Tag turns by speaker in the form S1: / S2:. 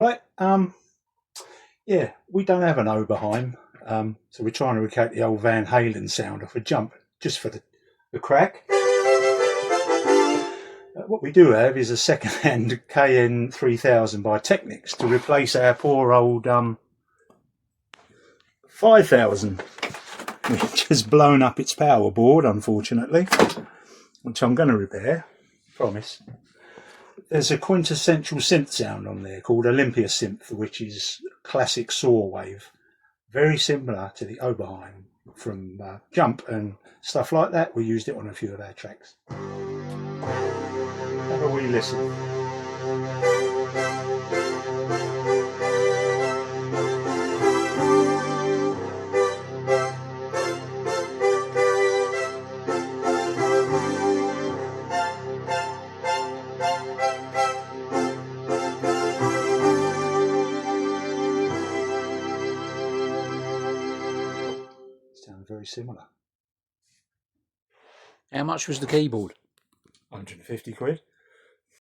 S1: Right, yeah, we don't have an Oberheim, so we're trying to recreate the old Van Halen sound off a jump, just for the crack. What we do have is a second-hand KN3000 by Technics to replace our poor old 5000, which has blown up its power board, unfortunately, which I'm going to repair, promise. There's a quintessential synth sound on there called Olympia Synth, which is classic saw wave, very similar to the Oberheim from Jump and stuff like that. We used it on a few of our tracks. Have a wee listen. Sounds very similar.
S2: How much was the keyboard?
S1: 150 quid.